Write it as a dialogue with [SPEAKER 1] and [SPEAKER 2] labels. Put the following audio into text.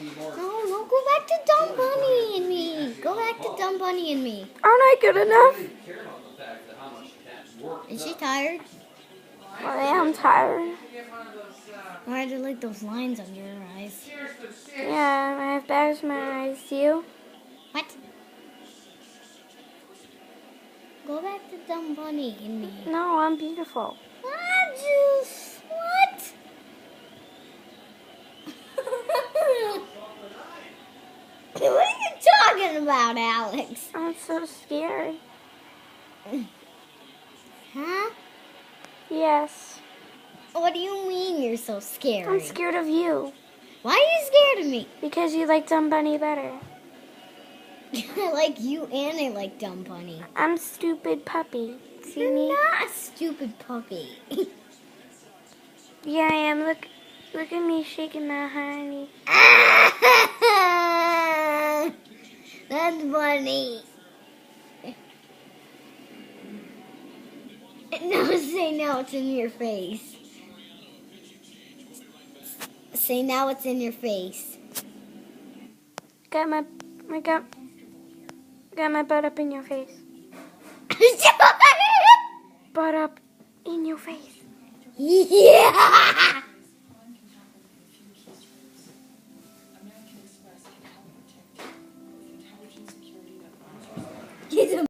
[SPEAKER 1] No, no, go back to Dumb Bunny and me. Go back to Dumb Bunny and me.
[SPEAKER 2] Aren't I good enough?
[SPEAKER 1] Is she tired?
[SPEAKER 2] Well, I am tired.
[SPEAKER 1] Why are there like those lines under your eyes?
[SPEAKER 2] Yeah, I have bags in my eyes. You?
[SPEAKER 1] What? Go back to Dumb Bunny and me.
[SPEAKER 2] No, I'm beautiful.
[SPEAKER 1] What? What are you talking about, Alex?
[SPEAKER 2] I'm so scared.
[SPEAKER 1] Huh?
[SPEAKER 2] Yes.
[SPEAKER 1] What do you mean you're so scary?
[SPEAKER 2] I'm scared of you.
[SPEAKER 1] Why are you scared of me?
[SPEAKER 2] Because you like Dumb Bunny better.
[SPEAKER 1] I like you and I like Dumb Bunny.
[SPEAKER 2] I'm stupid puppy. See
[SPEAKER 1] You're
[SPEAKER 2] me?
[SPEAKER 1] not a stupid puppy.
[SPEAKER 2] Yeah, I am. Look at me shaking my honey.
[SPEAKER 1] That's funny. No, say now it's in your face. Say now it's in your face.
[SPEAKER 2] Got my butt up in your face. Butt up in your face.
[SPEAKER 1] Yeah.